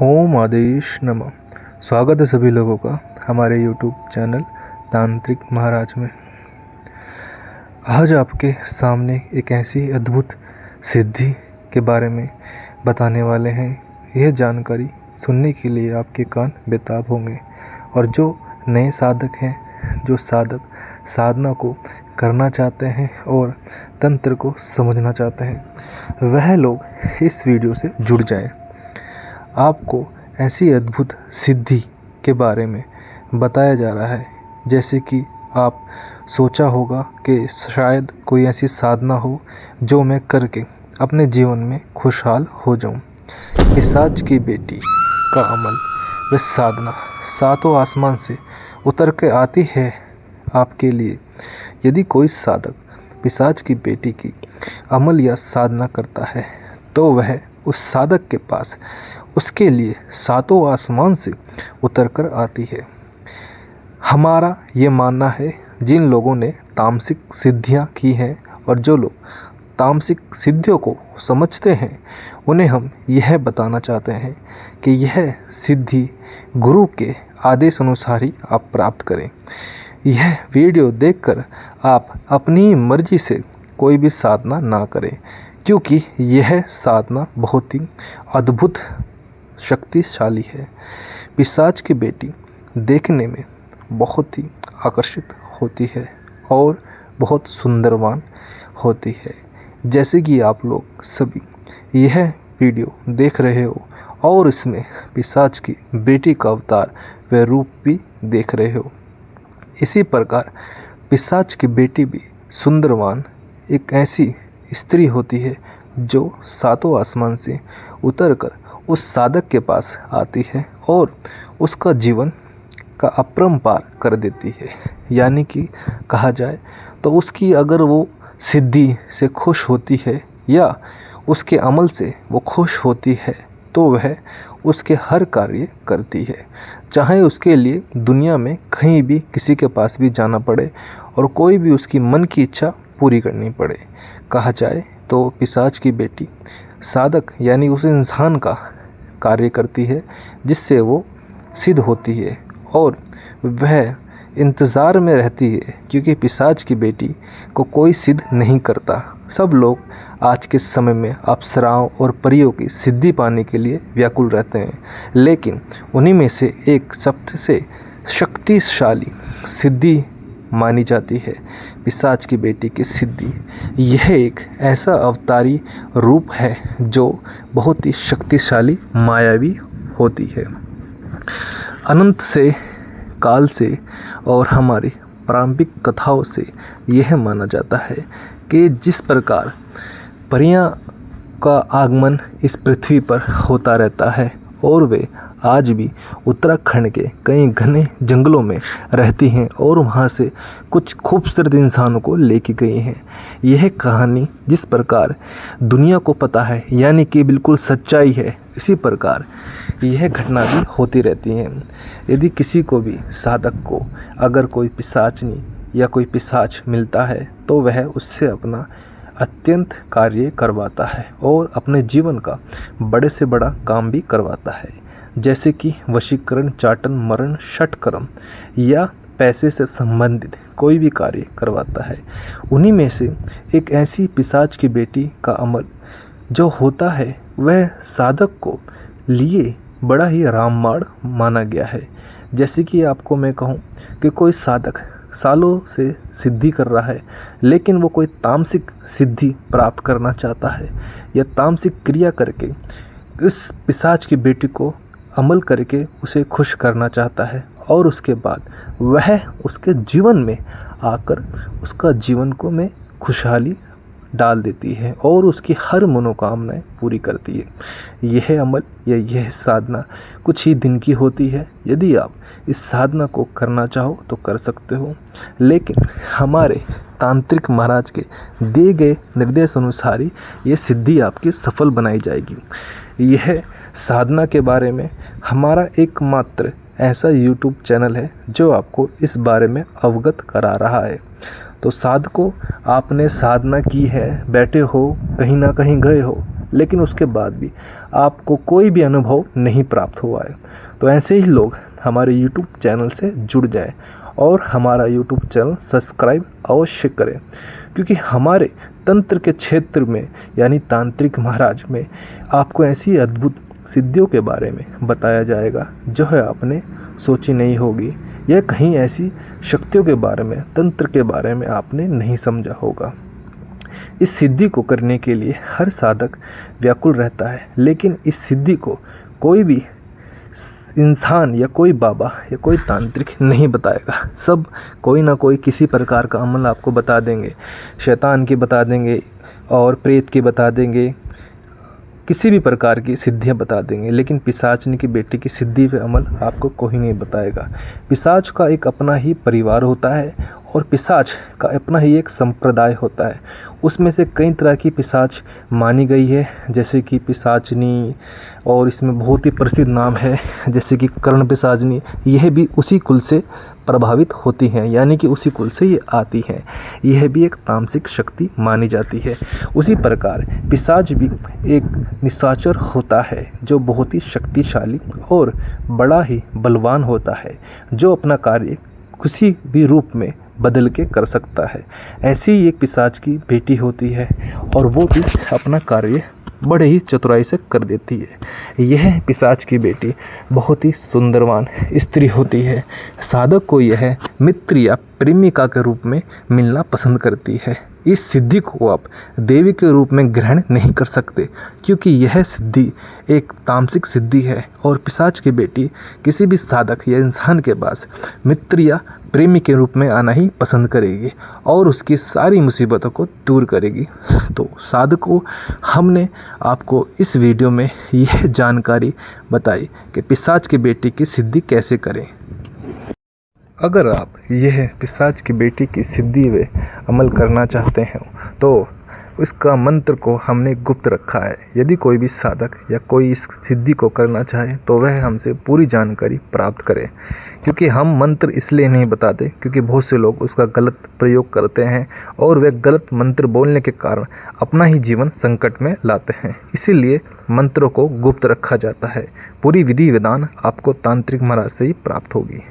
ओम आदेश नमः। स्वागत है सभी लोगों का हमारे YouTube चैनल तांत्रिक महाराज में। आज आपके सामने एक ऐसी अद्भुत सिद्धि के बारे में बताने वाले हैं। यह जानकारी सुनने के लिए आपके कान बेताब होंगे और जो नए साधक हैं, जो साधक साधना को करना चाहते हैं और तंत्र को समझना चाहते हैं, वह लोग इस वीडियो से जुड़ जाएं। आपको ऐसी अद्भुत सिद्धि के बारे में बताया जा रहा है जैसे कि आप सोचा होगा कि शायद कोई ऐसी साधना हो जो मैं करके अपने जीवन में खुशहाल हो जाऊं। पिशाच की बेटी का अमल व साधना सातों आसमान से उतर के आती है आपके लिए। यदि कोई साधक पिशाच की बेटी की अमल या साधना करता है तो वह उस साधक के पास उसके लिए सातों आसमान से उतर कर आती है। हमारा ये मानना है, जिन लोगों ने तामसिक सिद्धियां की हैं और जो लोग तामसिक सिद्धियों को समझते हैं, उन्हें हम यह बताना चाहते हैं कि यह सिद्धि गुरु के आदेश अनुसार ही आप प्राप्त करें। यह वीडियो देखकर आप अपनी मर्जी से कोई भी साधना ना करें, क्योंकि यह साधना बहुत ही अद्भुत शक्तिशाली है। पिशाच की बेटी देखने में बहुत ही आकर्षित होती है और बहुत सुंदरवान होती है। जैसे कि आप लोग सभी यह वीडियो देख रहे हो और इसमें पिशाच की बेटी का अवतार व रूप भी देख रहे हो, इसी प्रकार पिशाच की बेटी भी सुंदरवान एक ऐसी स्त्री होती है जो सातों आसमान से उतरकर उस साधक के पास आती है और उसका जीवन का अपरंपार कर देती है। यानी कि कहा जाए तो उसकी अगर वो सिद्धि से खुश होती है या उसके अमल से वो खुश होती है तो वह उसके हर कार्य करती है, चाहे उसके लिए दुनिया में कहीं भी किसी के पास भी जाना पड़े और कोई भी उसकी मन की इच्छा पूरी करनी पड़े। कहा जाए तो पिशाच की बेटी साधक यानी उस इंसान का कार्य करती है जिससे वो सिद्ध होती है और वह इंतज़ार में रहती है, क्योंकि पिशाच की बेटी को कोई सिद्ध नहीं करता। सब लोग आज के समय में अप्सराओं और परियों की सिद्धि पाने के लिए व्याकुल रहते हैं, लेकिन उन्हीं में से एक सबसे शक्तिशाली सिद्धि मानी जाती है पिशाच की बेटी की सिद्धि। यह एक ऐसा अवतारी रूप है जो बहुत ही शक्तिशाली मायावी होती है। अनंत से, काल से और हमारी प्रारंभिक कथाओं से यह माना जाता है कि जिस प्रकार परियां का आगमन इस पृथ्वी पर होता रहता है और वे आज भी उत्तराखंड के कई घने जंगलों में रहती हैं और वहाँ से कुछ खूबसूरत इंसानों को लेके गई हैं। यह कहानी जिस प्रकार दुनिया को पता है, यानी कि बिल्कुल सच्चाई है, इसी प्रकार यह घटना भी होती रहती है। यदि किसी को भी साधक को अगर कोई पिशाचनी या कोई पिशाच मिलता है तो वह उससे अपना अत्यंत कार्य करवाता है और अपने जीवन का बड़े से बड़ा काम भी करवाता है, जैसे कि वशीकरण, चाटन, मरण, षटकर्म या पैसे से संबंधित कोई भी कार्य करवाता है। उन्हीं में से एक ऐसी पिशाच की बेटी का अमल जो होता है वह साधक को लिए बड़ा ही रामबाण माना गया है। जैसे कि आपको मैं कहूँ कि कोई साधक सालों से सिद्धि कर रहा है, लेकिन वो कोई तामसिक सिद्धि प्राप्त करना चाहता है या तामसिक क्रिया करके इस पिशाच की बेटी को अमल करके उसे खुश करना चाहता है और उसके बाद वह उसके जीवन में आकर उसका जीवन को में खुशहाली डाल देती है और उसकी हर मनोकामनाएं पूरी करती है। यह अमल या यह साधना कुछ ही दिन की होती है। यदि आप इस साधना को करना चाहो तो कर सकते हो, लेकिन हमारे तांत्रिक महाराज के दिए गए निर्देश अनुसार ही ये सिद्धि आपकी सफल बनाई जाएगी। यह साधना के बारे में हमारा एकमात्र ऐसा YouTube चैनल है जो आपको इस बारे में अवगत करा रहा है। तो साधकों, आपने साधना की है, बैठे हो, कहीं ना कहीं गए हो, लेकिन उसके बाद भी आपको कोई भी अनुभव नहीं प्राप्त हुआ है। तो ऐसे ही लोग हमारे YouTube चैनल से जुड़ जाएं और हमारा YouTube चैनल सब्सक्राइब अवश्य करें, क्योंकि हमारे तंत्र के क्षेत्र में यानी तांत्रिक महाराज में आपको ऐसी अद्भुत सिद्धियों के बारे में बताया जाएगा जो है आपने सोची नहीं होगी, या कहीं ऐसी शक्तियों के बारे में, तंत्र के बारे में आपने नहीं समझा होगा। इस सिद्धि को करने के लिए हर साधक व्याकुल रहता है, लेकिन इस सिद्धि को कोई भी इंसान या कोई बाबा या कोई तांत्रिक नहीं बताएगा। सब कोई ना कोई किसी प्रकार का अमल आपको बता देंगे, शैतान की बता देंगे और प्रेत की बता देंगे, किसी भी प्रकार की सिद्धियां बता देंगे, लेकिन पिशाचनी की बेटी की सिद्धि पे अमल आपको कोई नहीं बताएगा। पिशाच का एक अपना ही परिवार होता है और पिशाच का अपना ही एक संप्रदाय होता है। उसमें से कई तरह की पिशाच मानी गई है, जैसे कि पिशाचनी, और इसमें बहुत ही प्रसिद्ध नाम है जैसे कि कर्ण पिशाचनी। यह भी उसी कुल से प्रभावित होती हैं, यानी कि उसी कुल से ये आती हैं। यह भी एक तामसिक शक्ति मानी जाती है। उसी प्रकार पिशाच भी एक निशाचर होता है जो बहुत ही शक्तिशाली और बड़ा ही बलवान होता है, जो अपना कार्य किसी भी रूप में बदल के कर सकता है। ऐसी ही एक पिशाच की बेटी होती है और वो भी अपना कार्य बड़े ही चतुराई से कर देती है। यह पिशाच की बेटी बहुत ही सुंदरवान स्त्री होती है। साधक को यह मित्र या प्रेमिका के रूप में मिलना पसंद करती है। इस सिद्धि को आप देवी के रूप में ग्रहण नहीं कर सकते, क्योंकि यह सिद्धि एक तामसिक सिद्धि है और पिशाच की बेटी किसी भी साधक या इंसान के पास मित्र या प्रेमी के रूप में आना ही पसंद करेगी और उसकी सारी मुसीबतों को दूर करेगी। तो साधकों, हमने आपको इस वीडियो में यह जानकारी बताई कि पिशाच की बेटी की सिद्धि कैसे करें। अगर आप यह पिशाच की बेटी की सिद्धि में अमल करना चाहते हैं तो इसका मंत्र को हमने गुप्त रखा है। यदि कोई भी साधक या कोई इस सिद्धि को करना चाहे तो वह हमसे पूरी जानकारी प्राप्त करे, क्योंकि हम मंत्र इसलिए नहीं बताते क्योंकि बहुत से लोग उसका गलत प्रयोग करते हैं और वे गलत मंत्र बोलने के कारण अपना ही जीवन संकट में लाते हैं। इसीलिए मंत्रों को गुप्त रखा जाता है। पूरी विधि विधान आपको तांत्रिक महाराज से ही प्राप्त होगी।